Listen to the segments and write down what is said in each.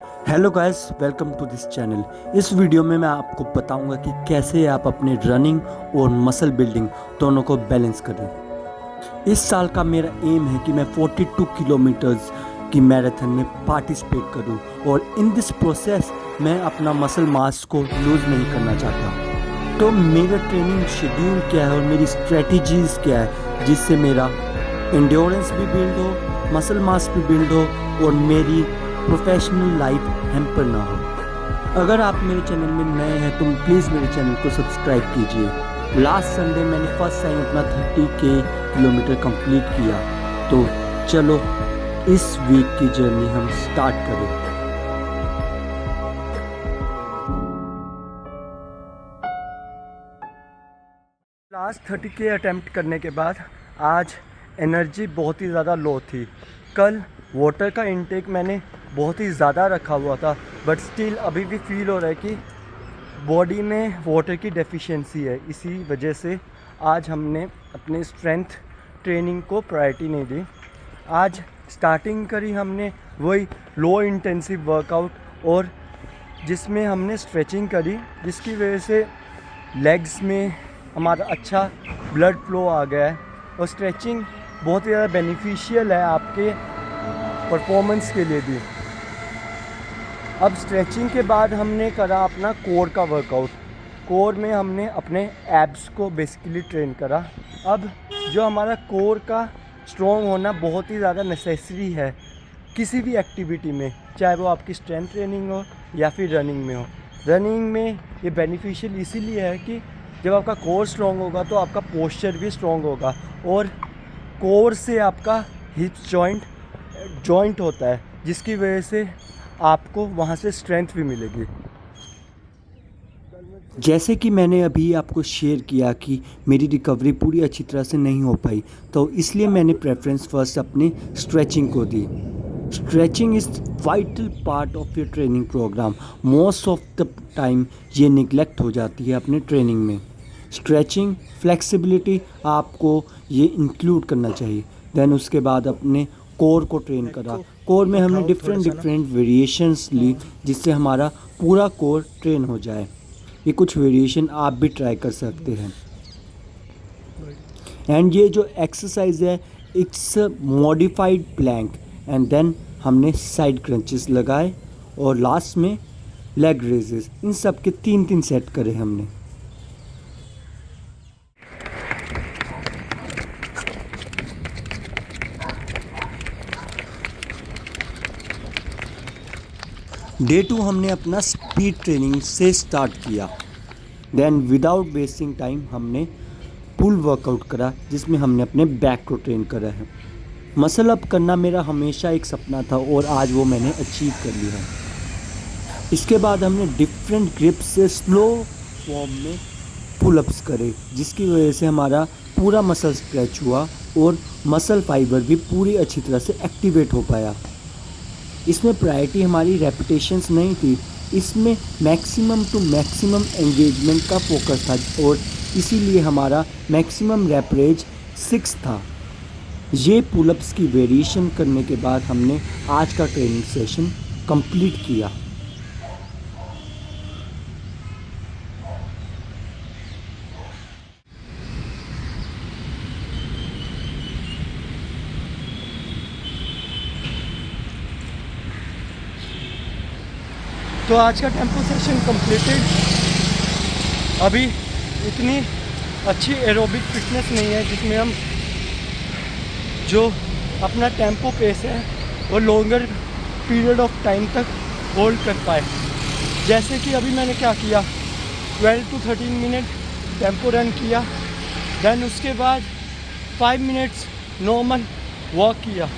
Hello guys, welcome to this channel. इस video में मैं आपको बताऊंगा कि कैसे आप अपने रनिंग और मसल बिल्डिंग दोनों को बैलेंस करें। इस साल का मेरा एम है कि मैं 42 किलोमीटर्स की मैराथन में पार्टिसिपेट करूं और इन दिस प्रोसेस मैं अपना मसल मास को लूज़ नहीं करना चाहता। तो मेरा ट्रेनिंग शेड्यूल क्या है और मेरी स्ट्रेटजीज़ क्या है जिससे मेरा एंड्योरेंस भी बिल्ड हो, मसल मास भी बिल्ड हो और मेरी प्रोफेशनल लाइफ हैम्पर ना हो। अगर आप मेरे चैनल में नए हैं तो प्लीज़ मेरे चैनल को सब्सक्राइब कीजिए। लास्ट संडे मैंने फर्स्ट टाइम अपना 30 किलोमीटर कंप्लीट किया। तो चलो इस वीक की जर्नी हम स्टार्ट करें। लास्ट 30 के अटैम्प्ट करने के बाद आज एनर्जी बहुत ही ज़्यादा लो थी। कल वाटर का इंटेक मैंने बहुत ही ज़्यादा रखा हुआ था, बट स्टिल अभी भी फील हो रहा है कि बॉडी में वाटर की डेफिशिएंसी है। इसी वजह से आज हमने अपने स्ट्रेंथ ट्रेनिंग को प्रायोरिटी नहीं दी। आज स्टार्टिंग करी हमने वही लो इंटेंसिव वर्कआउट और जिसमें हमने स्ट्रेचिंग करी, जिसकी वजह से लेग्स में हमारा अच्छा ब्लड फ्लो आ गया है। और स्ट्रेचिंग बहुत ही ज़्यादा बेनिफिशियल है आपके परफॉर्मेंस के लिए भी। अब स्ट्रेचिंग के बाद हमने करा अपना कोर का वर्कआउट। कोर में हमने अपने एब्स को बेसिकली ट्रेन करा। अब जो हमारा कोर का स्ट्रॉन्ग होना बहुत ही ज़्यादा नेसेसरी है किसी भी एक्टिविटी में, चाहे वो आपकी स्ट्रेंथ ट्रेनिंग हो या फिर रनिंग में हो। रनिंग में ये बेनिफिशियल इसीलिए है कि जब आपका कोर स्ट्रॉन्ग होगा तो आपका पोस्चर भी स्ट्रॉन्ग होगा और कोर से आपका हिप्स जॉइंट होता है, जिसकी वजह से आपको वहाँ से स्ट्रेंथ भी मिलेगी। जैसे कि मैंने अभी आपको शेयर किया कि मेरी रिकवरी पूरी अच्छी तरह से नहीं हो पाई, तो इसलिए मैंने प्रेफरेंस फर्स्ट अपने स्ट्रेचिंग को दी। Stretching is vital part of your training program. Most of the time ये निगलेक्ट हो जाती है अपने ट्रेनिंग में। स्ट्रेचिंग, फ्लेक्सिबिलिटी आपको ये इंक्लूड करना चाहिए। देन उसके बाद अपने कोर को ट्रेन करा। कोर में हमने डिफरेंट वेरिएशंस ली जिससे हमारा पूरा कोर ट्रेन हो जाए। ये कुछ वेरिएशन आप भी ट्राई कर सकते हैं। एंड ये जो एक्सरसाइज है it's modified plank and then हमने साइड क्रंचेस लगाए और लास्ट में लेग रेजेस। इन सब के 3-3 सेट करे हमने। डे 2 हमने अपना स्पीड ट्रेनिंग से स्टार्ट किया। देन विदाउट वेस्टिंग टाइम हमने पुल वर्कआउट करा जिसमें हमने अपने बैक को ट्रेन करा है। मसल अप करना मेरा हमेशा एक सपना था और आज वो मैंने अचीव कर लिया है। इसके बाद हमने डिफरेंट ग्रिप से स्लो फॉर्म में पुल अप्स करे, जिसकी वजह से हमारा पूरा मसल स्ट्रेच हुआ और मसल फाइबर भी पूरी अच्छी तरह से एक्टिवेट हो पाया। इसमें प्रायोरिटी हमारी रेपिटेशंस नहीं थी, इसमें मैक्सिमम टू मैक्सिमम एंगेजमेंट का फोकस था और इसीलिए हमारा मैक्सिमम रैप रेंज 6 था। ये पुलअप्स की वेरिएशन करने के बाद हमने आज का ट्रेनिंग सेशन कंप्लीट किया। तो आज का टेम्पो सेशन कंप्लीटेड। अभी इतनी अच्छी एरोबिक फिटनेस नहीं है जिसमें हम जो अपना टेम्पो पेस है वो लॉन्गर पीरियड ऑफ टाइम तक होल्ड कर पाए। जैसे कि अभी मैंने क्या किया, 12 to 13 मिनट टेम्पो रन किया, देन उसके बाद 5 मिनट्स नॉर्मल वॉक किया,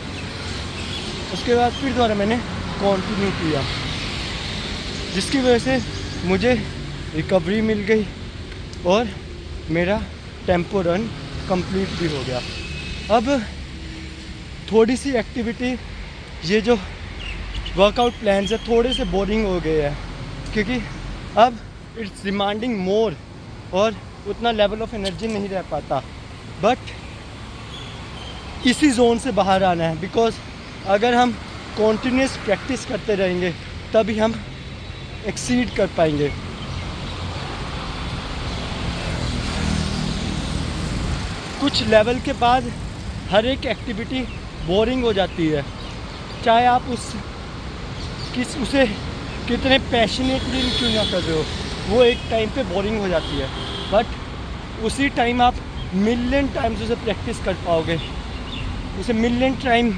उसके बाद फिर दोबारा मैंने कंटिन्यू किया, जिसकी वजह से मुझे रिकवरी मिल गई और मेरा टेम्पो रन कंप्लीट भी हो गया। अब थोड़ी सी एक्टिविटी, ये जो वर्कआउट प्लान्स है थोड़े से बोरिंग हो गए हैं क्योंकि अब इट्स डिमांडिंग मोर और उतना लेवल ऑफ एनर्जी नहीं रह पाता। बट इसी जोन से बाहर आना है, बिकॉज अगर हम कॉन्टीन्यूस प्रैक्टिस करते रहेंगे तभी हम एक्सीड कर पाएंगे। कुछ लेवल के बाद हर एक एक्टिविटी बोरिंग हो जाती है, चाहे आप उसे कितने पैशनेटली क्यों ना कर रहे हो, वो एक टाइम पे बोरिंग हो जाती है। बट उसी टाइम आप मिलियन टाइम्स उसे प्रैक्टिस कर पाओगे, उसे मिलियन टाइम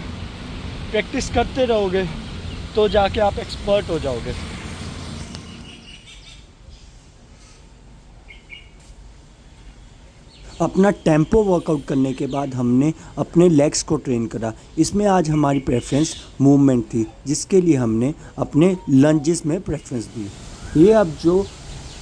प्रैक्टिस करते रहोगे तो जाके आप एक्सपर्ट हो जाओगे। अपना टेम्पो वर्कआउट करने के बाद हमने अपने लेग्स को ट्रेन करा। इसमें आज हमारी प्रेफरेंस मूवमेंट थी, जिसके लिए हमने अपने लंजेस में प्रेफरेंस दी। ये अब जो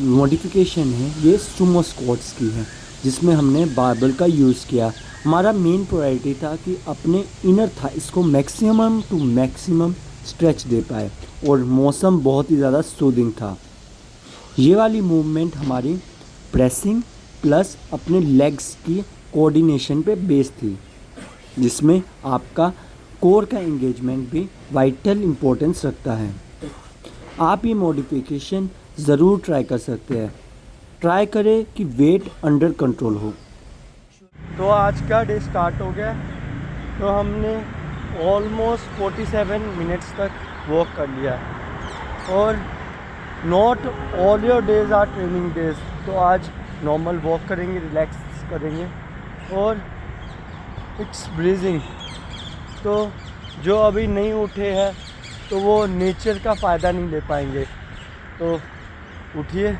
मॉडिफिकेशन है ये सुमो स्क्वाट्स की है, जिसमें हमने बारबल का यूज़ किया। हमारा मेन प्रायोरिटी था कि अपने इनर थाइस को मैक्सिमम टू मैक्सिमम स्ट्रेच दे पाए, और मौसम बहुत ही ज़्यादा सूदिंग था। ये वाली मूवमेंट हमारी प्रेसिंग प्लस अपने लेग्स की कोऑर्डिनेशन पे बेस थी, जिसमें आपका कोर का एंगेजमेंट भी वाइटल इम्पोर्टेंस रखता है। आप ये मॉडिफिकेशन ज़रूर ट्राई कर सकते हैं। ट्राई करें कि वेट अंडर कंट्रोल हो। तो आज का डे स्टार्ट हो गया। तो हमने ऑलमोस्ट 47 मिनट्स तक वॉक कर लिया, और not all your days are training days. तो आज नॉर्मल वॉक करेंगे, रिलैक्स करेंगे, और इट्स ब्रीजिंग। तो जो अभी नहीं उठे हैं तो वो नेचर का फ़ायदा नहीं ले पाएंगे। तो उठिए,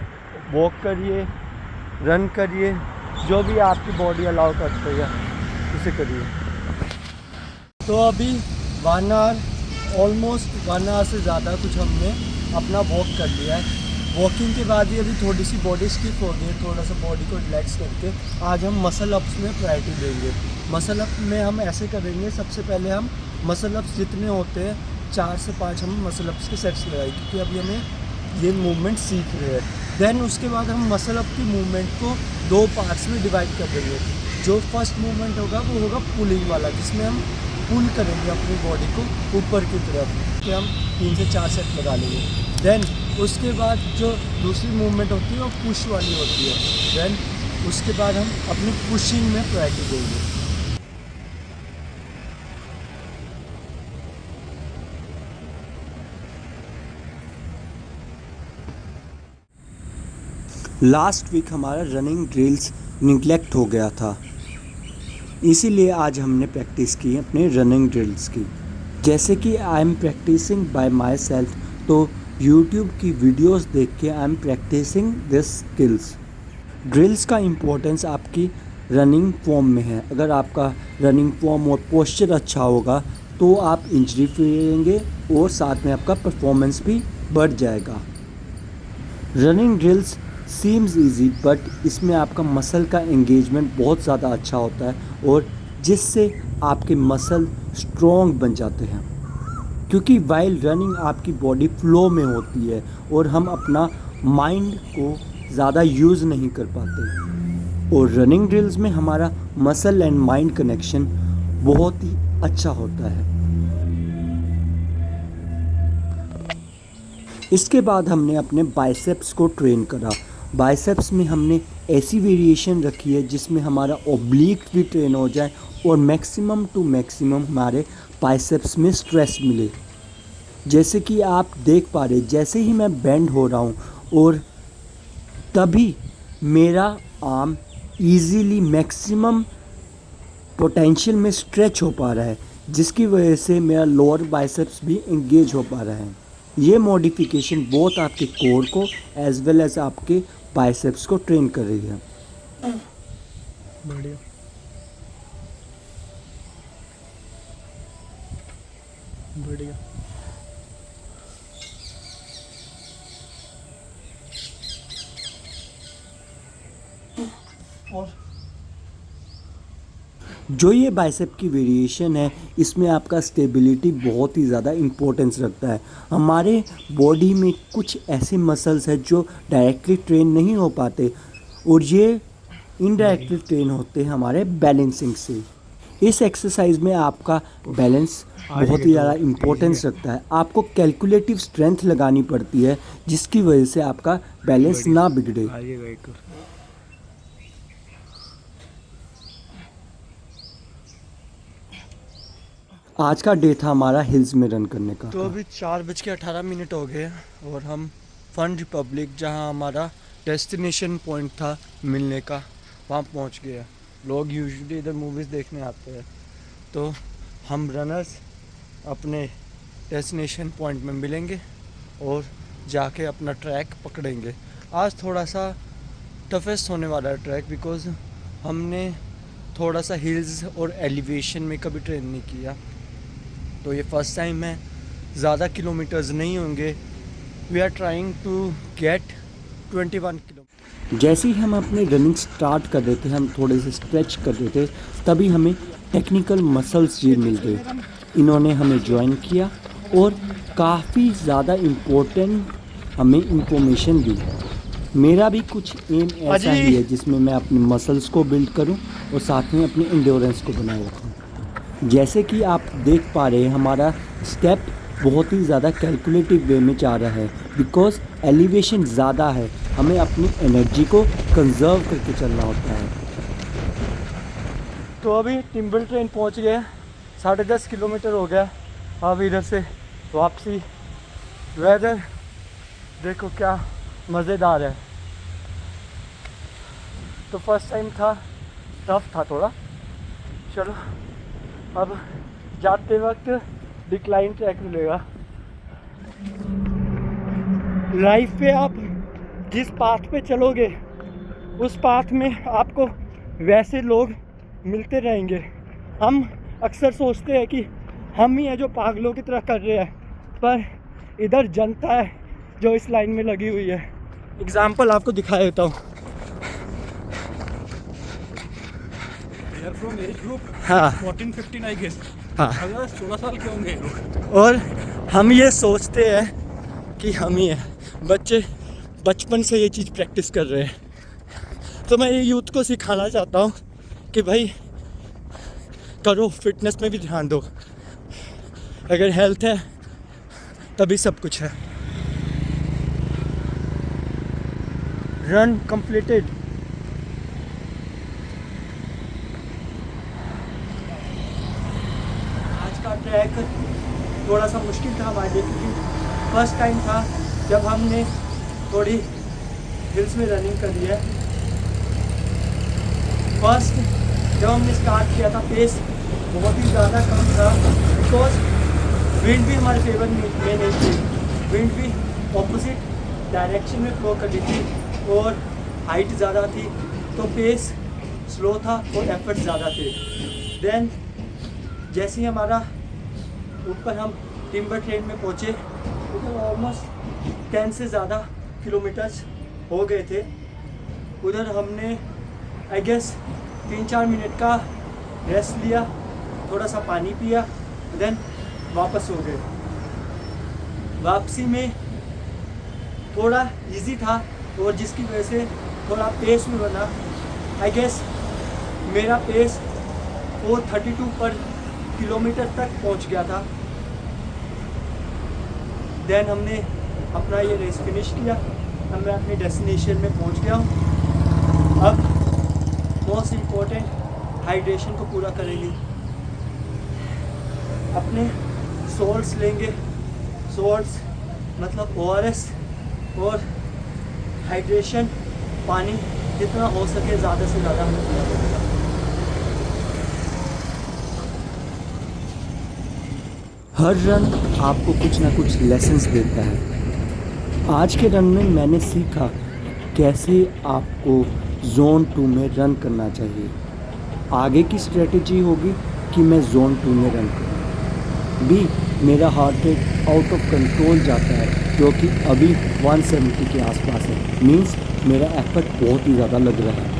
वॉक करिए, रन करिए, जो भी आपकी बॉडी अलाउ करती है उसे करिए। तो अभी 1 आवर, ऑलमोस्ट 1 आवर से ज़्यादा कुछ हमने अपना वॉक कर लिया है। वॉकिंग के बाद ही अभी थोड़ी सी बॉडी स्टिफ हो गई, थोड़ा सा बॉडी को रिलैक्स करके आज हम मसल अप्स में प्रायोरिटी देंगे। मसल अप में हम ऐसे करेंगे, सबसे पहले हम मसल अप्स जितने होते हैं 4 से 5 हम मसल अप्स के सेट्स लगाएंगे, क्योंकि अभी हमें ये मूवमेंट सीख रहे हैं। देन उसके बाद हम मसल अप की मूवमेंट को 2 पार्ट्स में डिवाइड कर देंगे। जो फर्स्ट मूवमेंट होगा वो होगा पुलिंग वाला, जिसमें हम पुल करेंगे अपनी बॉडी को ऊपर की तरफ, कि हम 3 से 4 सेट लगा लेंगे। देन उसके बाद जो दूसरी मूवमेंट होती है वो पुश वाली होती है। देन उसके बाद हम अपनी पुशिंग में प्रायोरिटी देंगे। लास्ट वीक हमारा रनिंग ड्रिल्स निगलेक्ट हो गया था, इसीलिए आज हमने प्रैक्टिस की अपने रनिंग ड्रिल्स की। जैसे कि I am practicing by myself, तो यूट्यूब की वीडियोस देख के I am practicing this skills. Drills का इम्पोर्टेंस आपकी रनिंग फॉर्म में है। अगर आपका रनिंग फॉर्म और पोस्चर अच्छा होगा तो आप इंजरी फ्री रहेंगे, और साथ में आपका परफॉर्मेंस भी बढ़ जाएगा। Running drills seems easy, but इसमें आपका मसल का एंगेजमेंट बहुत ज़्यादा अच्छा होता है, और जिससे आपके मसल स्ट्रॉन्ग बन जाते हैं। क्योंकि वाइल रनिंग आपकी बॉडी फ्लो में होती है, और हम अपना माइंड को ज़्यादा यूज़ नहीं कर पाते। और रनिंग ड्रिल्स में हमारा मसल एंड माइंड कनेक्शन बहुत ही अच्छा होता है। इसके बाद हमने अपने बाइसेप्स को ट्रेन करा। बाइसेप्स में हमने ऐसी वेरिएशन रखी है जिसमें हमारा ओब्लिक भी ट्रेन हो जाए, और मैक्सिमम टू मैक्सिमम हमारे बाइसेप्स में स्ट्रेस मिले। जैसे कि आप देख पा रहे, जैसे ही मैं बेंड हो रहा हूँ, और तभी मेरा आर्म इजीली मैक्सिमम पोटेंशियल में स्ट्रेच हो पा रहा है, जिसकी वजह से मेरा लोअर बाइसेप्स भी एंगेज हो पा रहा है। ये मॉडिफिकेशन बहुत आपके कोर को एज वेल एज आपके बाइसेप्स को ट्रेन कर रही है। बढ़िया, बढ़िया। और जो ये बाइसेप की वेरिएशन है, इसमें आपका स्टेबिलिटी बहुत ही ज़्यादा इम्पोर्टेंस रखता है। हमारे बॉडी में कुछ ऐसे मसल्स हैं जो डायरेक्टली ट्रेन नहीं हो पाते, और ये इनडायरेक्टली ट्रेन होते हैं हमारे बैलेंसिंग से। इस एक्सरसाइज में आपका बैलेंस बहुत ही ज़्यादा इम्पोर्टेंस रखता है। आपको कैलकुलेटिव स्ट्रेंथ लगानी पड़ती है जिसकी वजह से आपका बैलेंस ना बिगड़े। आज का डे था हमारा हिल्स में रन करने का। तो अभी 4:18 हो गए और हम फन रिपब्लिक, जहां हमारा डेस्टिनेशन पॉइंट था मिलने का, वहां पहुंच गए। लोग यूजुअली इधर मूवीज़ देखने आते हैं, तो हम रनर्स अपने डेस्टिनेशन पॉइंट में मिलेंगे और जाके अपना ट्रैक पकड़ेंगे। आज थोड़ा सा टफेस्ट होने वाला है ट्रैक, बिकॉज हमने थोड़ा सा हिल्स और एलिवेशन में कभी ट्रेन नहीं किया, तो ये फर्स्ट टाइम है। ज़्यादा किलोमीटर्स नहीं होंगे। We are trying to get 21 kilometre. जैसे ही हम अपने रनिंग स्टार्ट कर रहे थे, हम थोड़े से स्ट्रेच कर रहे थे, तभी हमें टेक्निकल मसल्स जिम मिल गए। इन्होंने हमें ज्वाइन किया और काफ़ी ज़्यादा इम्पोर्टेंट हमें इंफॉर्मेशन दी। मेरा भी कुछ एम ऐसा ही है जिसमें मैं अपने मसल्स को बिल्ड करूं और साथ में अपनी इंड्योरेंस को बनाए रखूं। जैसे कि आप देख पा रहे हैं, हमारा स्टेप बहुत ही ज़्यादा कैलकुलेटिव वे में जा रहा है, बिकॉज एलिवेशन ज़्यादा है। हमें अपनी एनर्जी को कंजर्व करके चलना होता है। तो अभी टिम्बल ट्रेन पहुंच गए, 10.5 किलोमीटर हो गया। अब इधर से वापसी। वेदर देखो क्या मज़ेदार है। तो फर्स्ट टाइम था, टफ था थोड़ा। चलो अब जाते वक्त डिक्लाइन ट्रैक मिलेगा। लाइफ पे आप जिस पाथ पे चलोगे, उस पाथ में आपको वैसे लोग मिलते रहेंगे। हम अक्सर सोचते हैं कि हम ही हैं जो पागलों की तरह कर रहे हैं, पर इधर जनता है जो इस लाइन में लगी हुई है। एग्जाम्पल आपको दिखा देता हूँ। हाँ 14-15 आई गेस। हाँ 16 साल के होंगे लोग। और हम ये सोचते हैं कि हम ही हैं। बच्चे बचपन से ये चीज़ प्रैक्टिस कर रहे हैं। तो मैं ये यूथ को सिखाना चाहता हूँ कि भाई करो, फिटनेस में भी ध्यान दो। अगर हेल्थ है तभी सब कुछ है। Run completed. आज का ट्रैक थोड़ा सा मुश्किल था हमारे लिए, क्योंकि फर्स्ट टाइम था जब हमने थोड़ी हिल्स में रनिंग करी है। फर्स्ट जब हमने स्टार्ट किया था, पेस बहुत ही ज़्यादा कम था, बिकॉज विंड भी हमारे फेवर में नहीं थी। विंड भी ऑपोजिट डायरेक्शन में फ्लो कर रही थी और हाइट ज़्यादा थी, तो पेस स्लो था और एफर्ट ज़्यादा थे। देन जैसे ही हमारा ऊपर हम टिम्बर ट्रेन में पहुँचे, उधर ऑलमोस्ट 10 से ज़्यादा किलोमीटर्स हो गए थे। उधर हमने आई गेस 3-4 मिनट का रेस्ट लिया, थोड़ा सा पानी पिया, देन वापस हो गए। वापसी में थोड़ा इजी था और जिसकी वजह से थोड़ा पेस भी बना। आई गेस मेरा पेस 432 पर किलोमीटर तक पहुंच गया था। देन हमने अपना ये रेस फिनिश किया। अब मैं अपने डेस्टिनेशन में पहुंच गया हूँ। अब मोस्ट इम्पोर्टेंट हाइड्रेशन को पूरा करेंगे। अपने सोल्ट्स लेंगे, सोल्ट्स मतलब ORS, और हाइड्रेशन पानी जितना हो सके ज़्यादा से ज़्यादा हमें पीना पड़ेगा। हर रन आपको कुछ ना कुछ लेसन्स देता है। आज के रन में मैंने सीखा कैसे आपको जोन 2 में रन करना चाहिए। आगे की स्ट्रेटजी होगी कि मैं जोन 2 में रन करूँ। भी मेरा heart rate out of control जाता है, जो कि अभी 170 के आसपास है। मीन्स मेरा एफर्ट बहुत ही ज़्यादा लग रहा है।